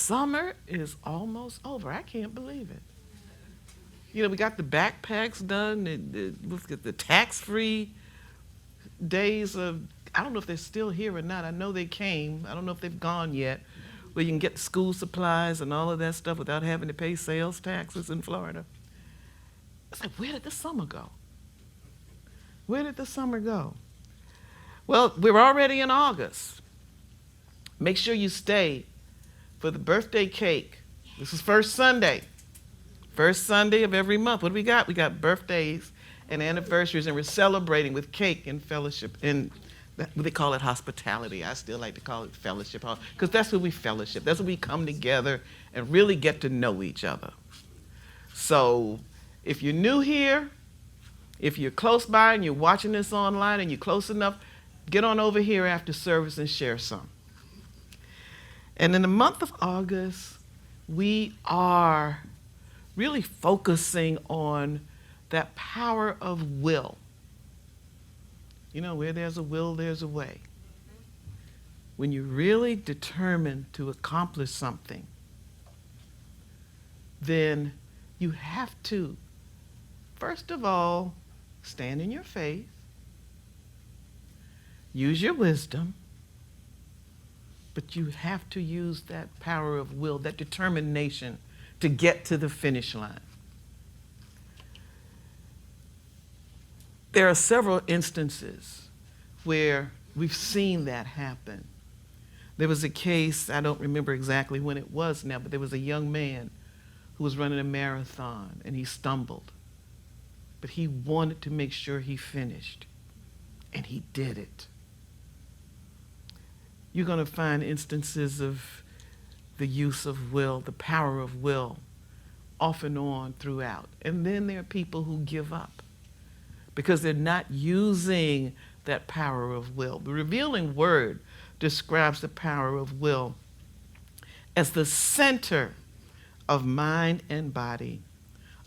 summer is almost over. I can't believe it. You know, we got the backpacks done, let's get the tax-free days of, I don't know if they're still here or not. I know they came. I don't know if they've gone yet, where you can get school supplies and all of that stuff without having to pay sales taxes in Florida. It's like, where did the summer go? Where did the summer go? Well, we're already in August. Make sure you stay for the birthday cake. This is first Sunday. First Sunday of every month. What do we got? We got birthdays and anniversaries, and we're celebrating with cake and fellowship. And they call it hospitality. I still like to call it fellowship, because that's where we fellowship. That's where we come together and really get to know each other. So if you're new here, if you're close by and you're watching this online and you're close enough, get on over here after service and share some. And in the month of August, we are really focusing on that power of will. You know, where there's a will, there's a way. When you're really determined to accomplish something, then you have to, first of all, stand in your faith, use your wisdom, but you have to use that power of will, that determination to get to the finish line. There are several instances where we've seen that happen. There was a case, I don't remember exactly when it was now, but there was a young man who was running a marathon and he stumbled. But he wanted to make sure he finished, and he did it. You're going to find instances of the use of will, the power of will, off and on throughout. And then there are people who give up because they're not using that power of will. The revealing word describes the power of will as the center of mind and body,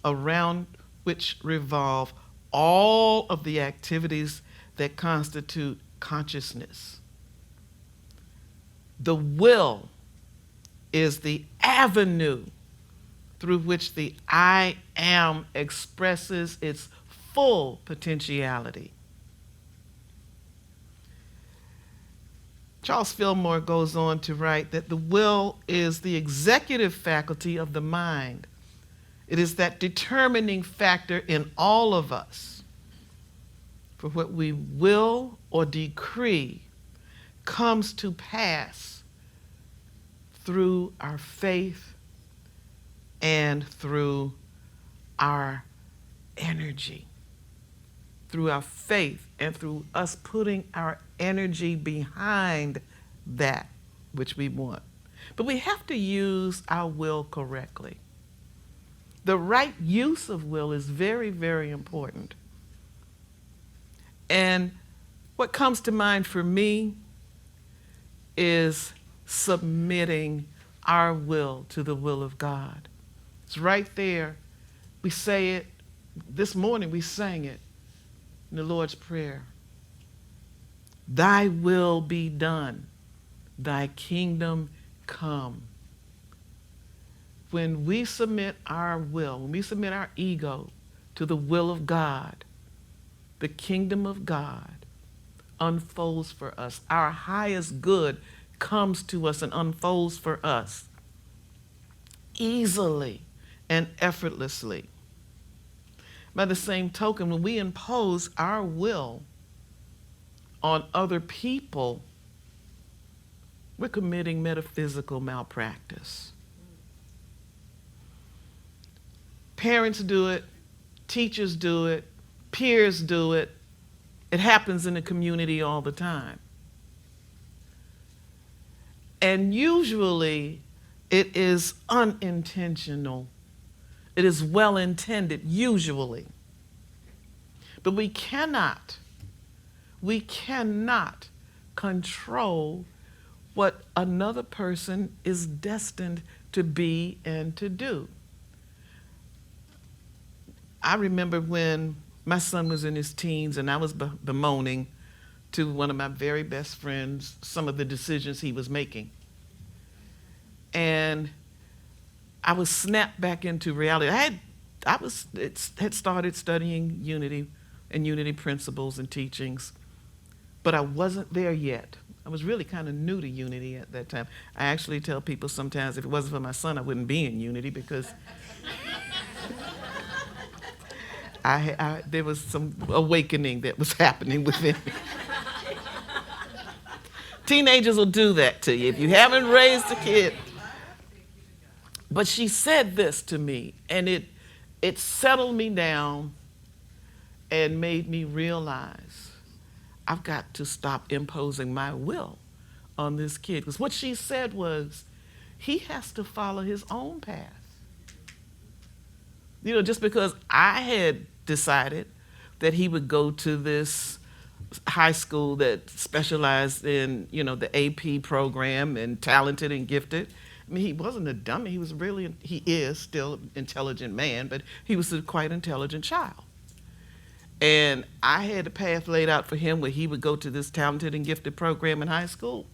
around which revolve all of the activities that constitute consciousness. The will is the avenue through which the I am expresses its full potentiality. Charles Fillmore goes on to write that the will is the executive faculty of the mind. It is that determining factor in all of us. For what we will or decree comes to pass through our faith and through our energy. Through our faith and through us putting our energy behind that which we want. But we have to use our will correctly. The right use of will is very, very important. And what comes to mind for me is submitting our will to the will of God. It's right there. We say it. This morning we sang it in the Lord's Prayer. Thy will be done. Thy kingdom come. When we submit our will, when we submit our ego to the will of God, the kingdom of God unfolds for us. Our highest good comes to us and unfolds for us easily and effortlessly. By the same token, when we impose our will on other people, we're committing metaphysical malpractice. Parents do it, teachers do it, peers do it. It happens in the community all the time. And usually it is unintentional. It is well intended, usually. But we cannot control what another person is destined to be and to do. I remember when my son was in his teens and I was bemoaning to one of my very best friends some of the decisions he was making. and I was snapped back into reality. Had started studying unity and unity principles and teachings, but I wasn't there yet. I was really kind of new to unity at that time. I actually tell people sometimes if it wasn't for my son, I wouldn't be in unity because there was some awakening that was happening within me. Teenagers will do that to you if you haven't raised a kid. But she said this to me, and it settled me down and made me realize I've got to stop imposing my will on this kid. Because what she said was, he has to follow his own path. You know, just because I had decided that he would go to this high school that specialized in, you know, the AP program and talented and gifted. I mean, he wasn't a dummy. He is still an intelligent man, but he was a quite intelligent child. And I had a path laid out for him where he would go to this talented and gifted program in high school.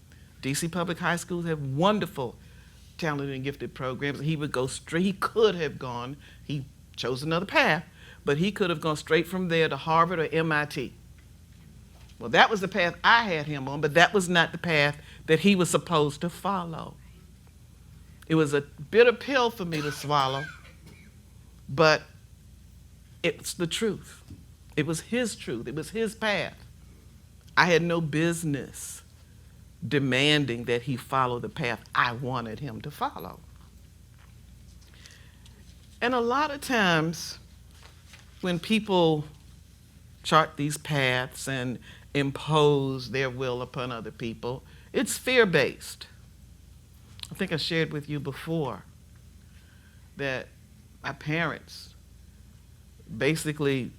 DC public high schools have wonderful talented and gifted programs. He would go straight, he could have gone, he chose another path, but he could have gone straight from there to Harvard or MIT. Well, that was the path I had him on, but that was not the path that he was supposed to follow. It was a bitter pill for me to swallow, but it's the truth. It was his truth. It was his path. I had no business demanding that he follow the path I wanted him to follow. And a lot of times when people chart these paths and impose their will upon other people, it's fear-based. I think I shared with you before that my parents basically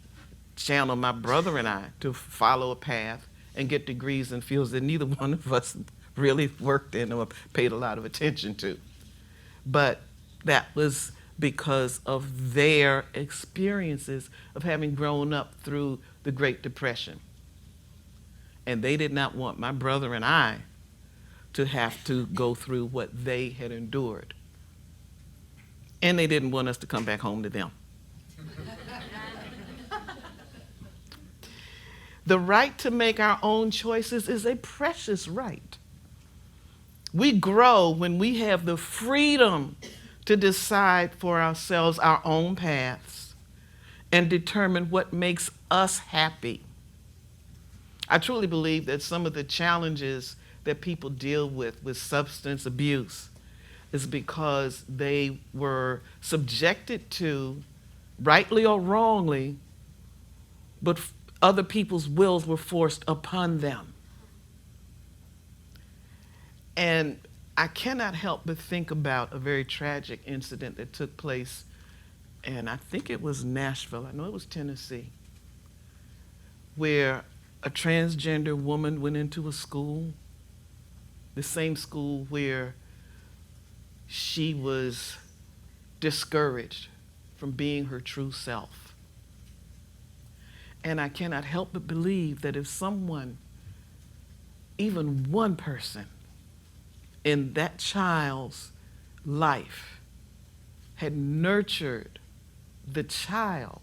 channeled my brother and I to follow a path and get degrees in fields that neither one of us really worked in or paid a lot of attention to. But that was because of their experiences of having grown up through the Great Depression. And they did not want my brother and I to have to go through what they had endured. And they didn't want us to come back home to them. The right to make our own choices is a precious right. We grow when we have the freedom to decide for ourselves our own paths and determine what makes us happy. I truly believe that some of the challenges that people deal with substance abuse is because they were subjected to, rightly or wrongly, but other people's wills were forced upon them. And I cannot help but think about a very tragic incident that took place, and I think it was Nashville, I know it was Tennessee, where a transgender woman went into a school, the same school where she was discouraged from being her true self. And I cannot help but believe that if someone, even one person in that child's life had nurtured the child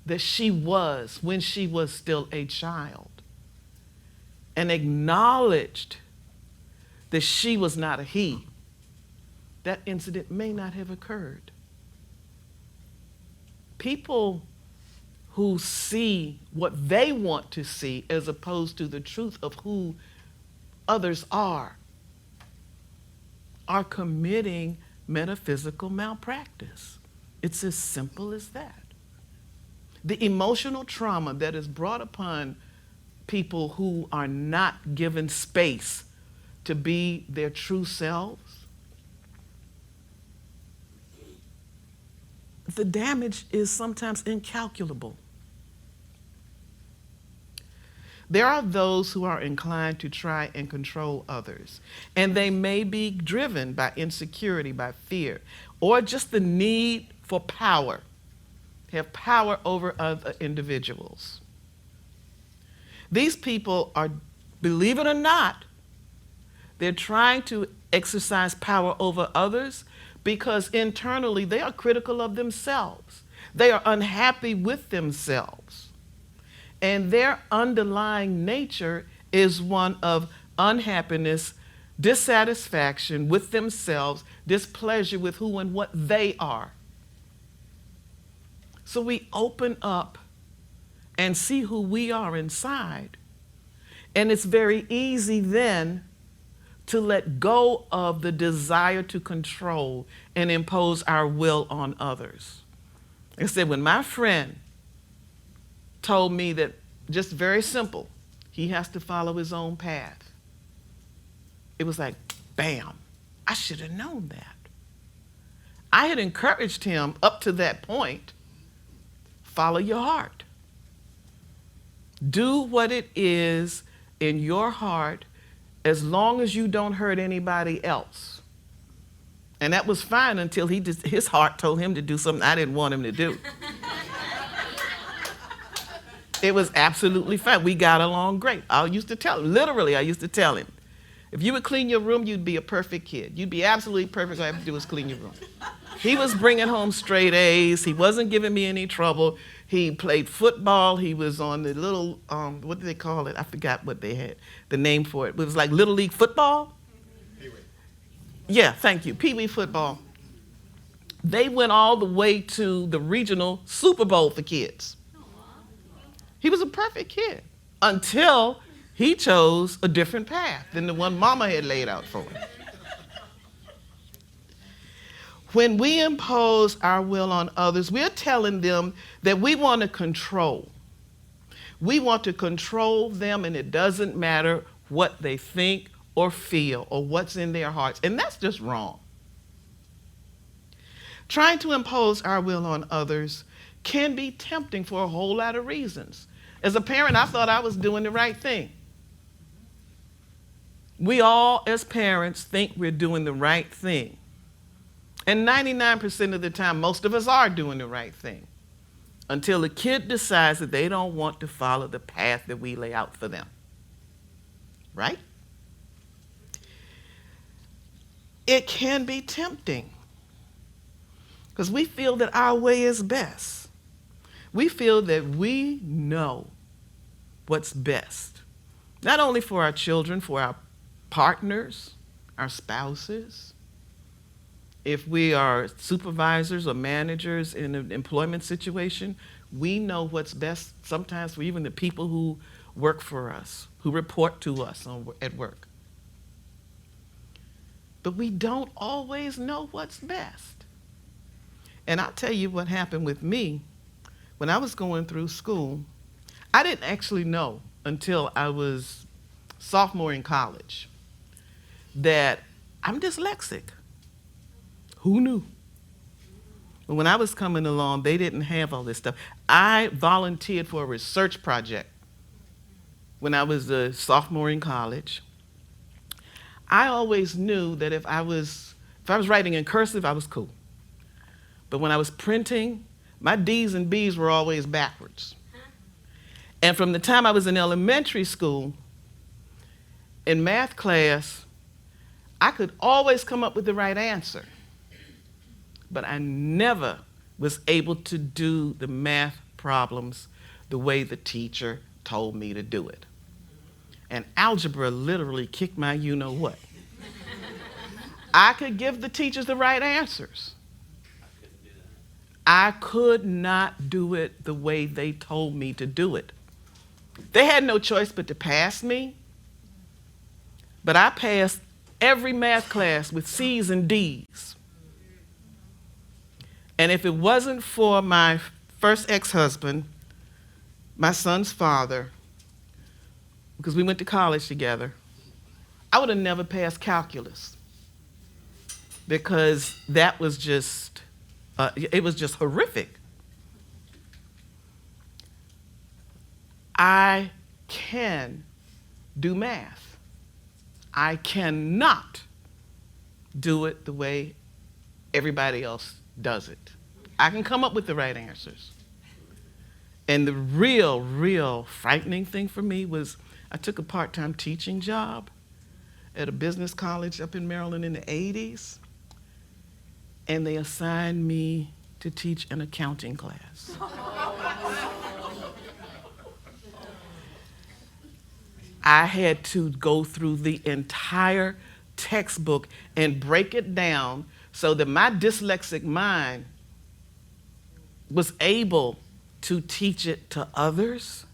that she was when she was still a child and acknowledged that she was not a he, that incident may not have occurred. People who see what they want to see as opposed to the truth of who others are committing metaphysical malpractice. It's as simple as that. The emotional trauma that is brought upon people who are not given space to be their true selves, the damage is sometimes incalculable. There are those who are inclined to try and control others, and they may be driven by insecurity, by fear, or just the need for power, have power over other individuals. These people are, believe it or not, They're trying to exercise power over others because internally they are critical of themselves. They are unhappy with themselves. And their underlying nature is one of unhappiness, dissatisfaction with themselves, displeasure with who and what they are. So we open up and see who we are inside. And it's very easy then to let go of the desire to control and impose our will on others. Like I said, when my friend told me that, just very simple, he has to follow his own path, it was like, bam, I should have known that. I had encouraged him up to that point, follow your heart. Do what it is in your heart as long as you don't hurt anybody else. And that was fine until his heart told him to do something I didn't want him to do. It was absolutely fine. We got along great. I used to tell him, if you would clean your room, you'd be a perfect kid. You'd be absolutely perfect. All I have to do is clean your room. He was bringing home straight A's. He wasn't giving me any trouble. He played football. He was on the little, what do they call it? I forgot what they had, the name for it. It was like Little League football? Pee-wee. Yeah, thank you, Pee-wee football. They went all the way to the regional Super Bowl for kids. He was a perfect kid until he chose a different path than the one Mama had laid out for him. When we impose our will on others, we're telling them that we want to control. We want to control them, and it doesn't matter what they think or feel or what's in their hearts. And that's just wrong. Trying to impose our will on others can be tempting for a whole lot of reasons. As a parent, I thought I was doing the right thing. We all, as parents, think we're doing the right thing. And 99% of the time, most of us are doing the right thing until a kid decides that they don't want to follow the path that we lay out for them. Right? It can be tempting because we feel that our way is best. We feel that we know what's best, not only for our children, for our partners, our spouses. If we are supervisors or managers in an employment situation, we know what's best sometimes for even the people who work for us, who report to us at work. But we don't always know what's best. And I'll tell you what happened with me. When I was going through school, I didn't actually know until I was sophomore in college that I'm dyslexic. Who knew? But when I was coming along, they didn't have all this stuff. I volunteered for a research project when I was a sophomore in college. I always knew that if I was writing in cursive, I was cool. But when I was printing, my D's and B's were always backwards. And from the time I was in elementary school, in math class, I could always come up with the right answer. But I never was able to do the math problems the way the teacher told me to do it. And algebra literally kicked my you-know-what. I could give the teachers the right answers. I could not do it the way they told me to do it. They had no choice but to pass me. But I passed every math class with C's and D's. And if it wasn't for my first ex-husband, my son's father, because we went to college together, I would have never passed calculus because that was just, it was just horrific. I can do math. I cannot do it the way everybody else does it. I can come up with the right answers. And the real frightening thing for me was I took a part-time teaching job, at a business college up in Maryland in the 80s, and they assigned me to teach an accounting class. I had to go through the entire textbook and break it down so that my dyslexic mind was able to teach it to others.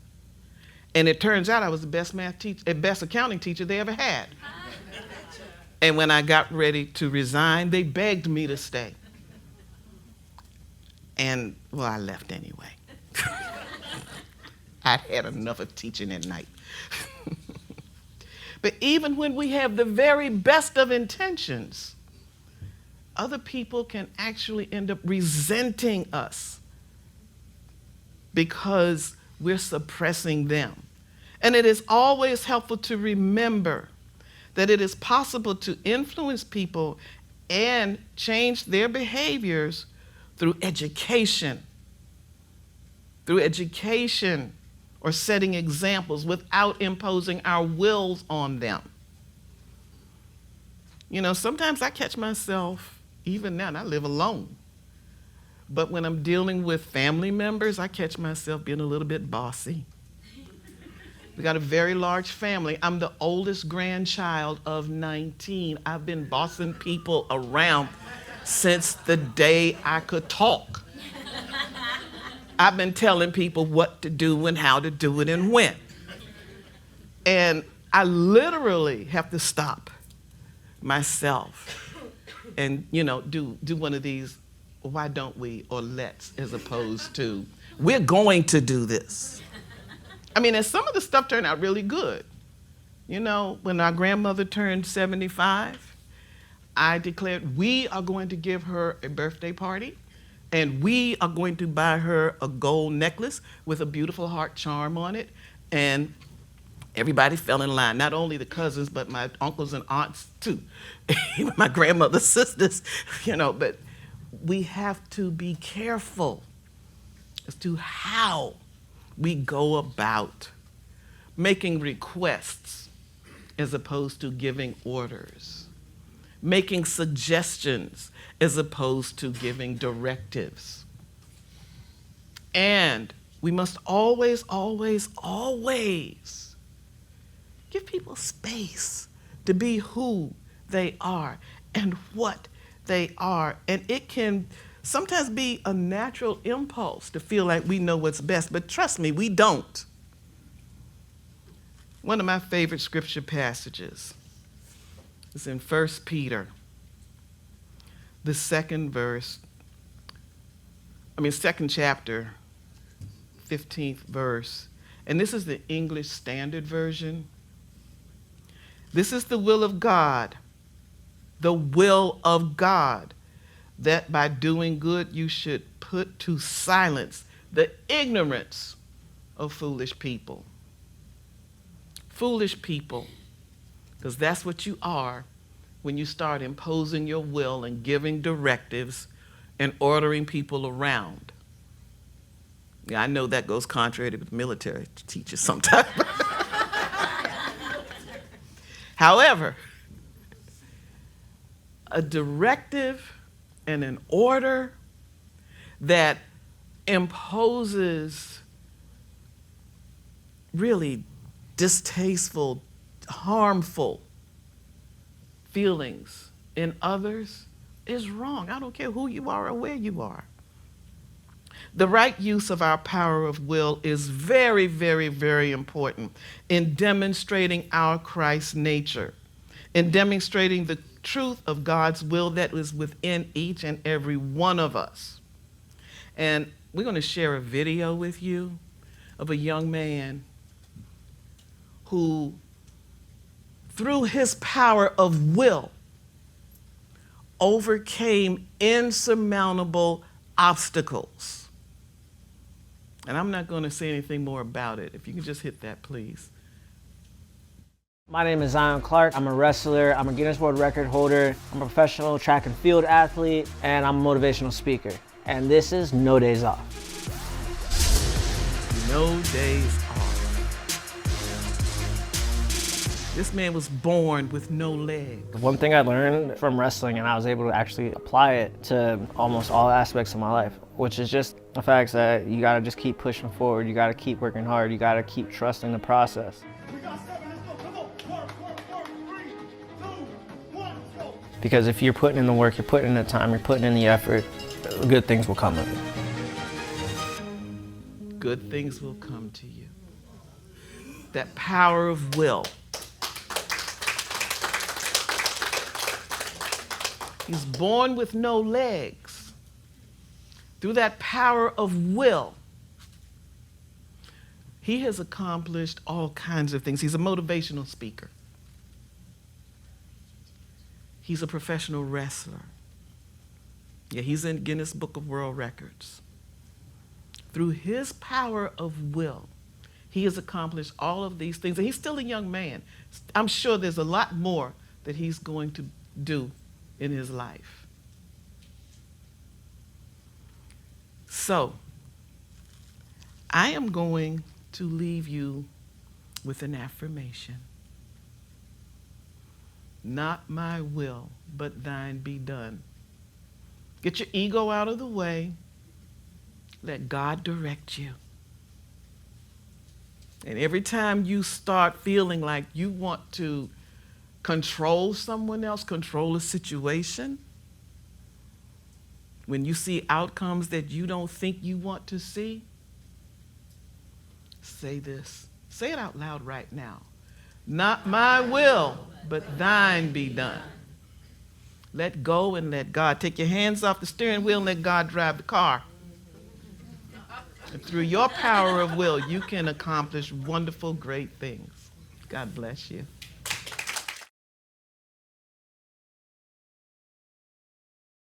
And it turns out I was the best best accounting teacher they ever had. And when I got ready to resign, they begged me to stay. And, well, I left anyway. I'd had enough of teaching at night. But even when we have the very best of intentions, other people can actually end up resenting us because we're suppressing them. And it is always helpful to remember that it is possible to influence people and change their behaviors through education. Through education or setting examples without imposing our wills on them. You know, sometimes I catch myself, even now, and I live alone, but when I'm dealing with family members, I catch myself being a little bit bossy. We got a very large family. I'm the oldest grandchild of 19. I've been bossing people around since the day I could talk. I've been telling people what to do and how to do it and when. And I literally have to stop myself and, you know, do one of these, why don't we, or let's, as opposed to, we're going to do this. I mean, and some of the stuff turned out really good. You know, when our grandmother turned 75, I declared we are going to give her a birthday party. And we are going to buy her a gold necklace with a beautiful heart charm on it. And everybody fell in line, not only the cousins, but my uncles and aunts too. Even my grandmother's sisters, you know, but we have to be careful as to how we go about making requests as opposed to giving orders, making suggestions as opposed to giving directives. And we must always, always, always give people space to be who they are and what they are. And it can sometimes be a natural impulse to feel like we know what's best, but trust me, we don't. One of my favorite scripture passages is in 1 Peter, the second chapter, 15th verse. And this is the English Standard Version. This is the will of God, that by doing good you should put to silence the ignorance of foolish people. Foolish people, because that's what you are when you start imposing your will and giving directives and ordering people around. Yeah, I know that goes contrary to the military teaches sometimes. However, a directive and an order that imposes really distasteful, harmful feelings in others is wrong. I don't care who you are or where you are. The right use of our power of will is very, very, very important in demonstrating our Christ nature, in demonstrating the truth of God's will that is within each and every one of us. And we're going to share a video with you of a young man who, through his power of will, overcame insurmountable obstacles. And I'm not going to say anything more about it. If you can just hit that, please. My name is Zion Clark. I'm a wrestler. I'm a Guinness World Record holder. I'm a professional track and field athlete, and I'm a motivational speaker. And this is No Days Off. No Days Off. This man was born with no legs. One thing I learned from wrestling, and I was able to actually apply it to almost all aspects of my life, which is just the fact that you gotta just keep pushing forward, you gotta keep working hard, you gotta keep trusting the process. Because if you're putting in the work, you're putting in the time, you're putting in the effort, good things will come of it. Good things will come to you. That power of will. He's born with no legs. Through that power of will, he has accomplished all kinds of things. He's a motivational speaker. He's a professional wrestler. Yeah, he's in Guinness Book of World Records. Through his power of will, he has accomplished all of these things. And he's still a young man. I'm sure there's a lot more that he's going to do in his life. So, I am going to leave you with an affirmation. Not my will, but thine be done. Get your ego out of the way. Let God direct you. And every time you start feeling like you want to control someone else, control a situation, when you see outcomes that you don't think you want to see, say this. Say it out loud right now. Not my will, but thine be done. Let go and let God. Take your hands off the steering wheel and let God drive the car. And through your power of will, you can accomplish wonderful, great things. God bless you.